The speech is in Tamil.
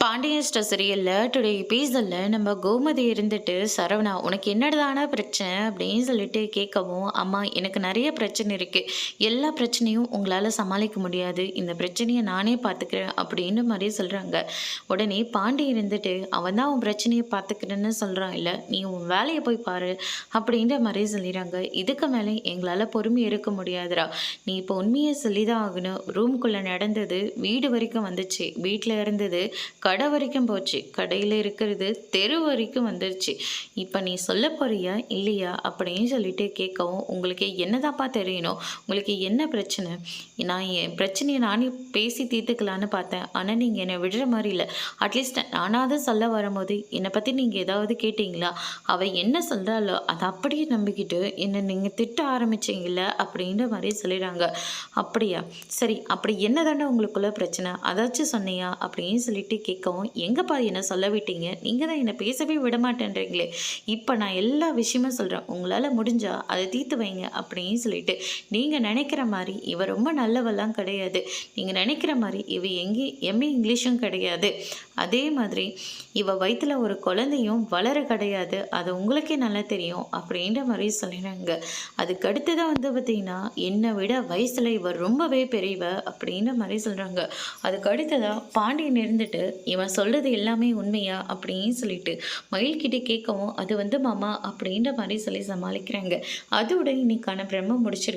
பாண்டியன் ஸ்டோர் சீரியல்ல டுடே எபிசோட்ல நம்ம கோமதி இருந்துட்டு சரவணா உனக்கு என்னடான பிரச்சனை அப்படின்னு சொல்லிட்டு கேட்கவும், அம்மா எனக்கு நிறைய பிரச்சனை இருக்கு, எல்லா பிரச்சனையும் உங்களால சமாளிக்க முடியாது, இந்த பிரச்சனையை நானே பார்த்துக்கிறேன் அப்படின்னு மாதிரி சொல்றாங்க. உடனே பாண்டி இருந்துட்டு அவன் தான் உன் பிரச்சனையை பார்த்துக்கிறேன்னு சொல்றான், இல்லை நீ உன் வேலையை போய் பாரு அப்படின்ற மாதிரி சொல்லிடுறாங்க. இதுக்கு மேலே எங்களால் பொறுமை இருக்க முடியாதுடா, நீ இப்போ உண்மையை சொல்லிதான் ஆகணும். ரூம்குள்ளே நடந்தது வீடு வரைக்கும் வந்துச்சு, வீட்டில் இருந்தது கடை வரைக்கும் போச்சு, கடையில் இருக்கிறது தெரு வரைக்கும் வந்துருச்சு, இப்போ நீ சொல்ல போறியா இல்லையா அப்படின்னு சொல்லிட்டு கேட்கவும், உங்களுக்கு என்னதாப்பா தெரியணும், உங்களுக்கு என்ன பிரச்சனை, நான் என் பிரச்சனையை நானே பேசி தீர்த்துக்கலான்னு பார்த்தேன், ஆனால் நீங்கள் என்னை விடுற மாதிரி இல்லை, அட்லீஸ்ட் நானாவது சொல்ல வரும்போது என்னை பற்றி நீங்கள் ஏதாவது கேட்டிங்களா, அவள் என்ன சொல்கிறாளோ அதை அப்படியே நம்பிக்கிட்டு என்னை நீங்கள் திட்ட ஆரம்பிச்சிங்கல்ல அப்படின்ற மாதிரி சொல்லிடுறாங்க. அப்படியா, சரி அப்படி என்ன தானே உங்களுக்குள்ள பிரச்சனை, அதாச்சும் சொன்னியா அப்படின்னு சொல்லிட்டு கேட்கவும், எங்கப்பா என்ன சொல்ல விட்டீங்க, நீங்கள் தான் என்னை பேசவே விட மாட்டேன்றீங்களே, இப்போ நான் எல்லா விஷயமும் சொல்கிறேன், உங்களால் முடிஞ்சா அதை தீர்த்து வைங்க அப்படின்னு சொல்லிட்டு, நீங்கள் நினைக்கிற மாதிரி இவ ரொம்ப நல்லவெல்லாம் கிடையாது, நீங்கள் நினைக்கிற மாதிரி இவ எம்ஏ இங்கிலீஷும் கிடையாது, அதே மாதிரி இவ வயிற்றுல ஒரு குழந்தையும் வளர கிடையாது, அது உங்களுக்கே நல்லா தெரியும் அப்படின்ற மாதிரி சொல்லிடுறாங்க. அதுக்கு அடுத்ததான் வந்து பார்த்தீங்கன்னா, என்னை விட வயசில் இவர் ரொம்பவே பெரியவ அப்படின்ற மாதிரி சொல்கிறாங்க. அதுக்கு அடுத்ததாக பாண்டியன் இருந்துட்டு இவன் சொல்கிறது எல்லாமே உண்மையா அப்படின்னு சொல்லிட்டு மயில்கிட்ட கேட்கவும், அது வந்து மாமா அப்படின்ற மாதிரி சொல்லி சமாளிக்கிறாங்க. அதோட இன்னைக்கான பிரம்ம முடிச்சிருக்கு.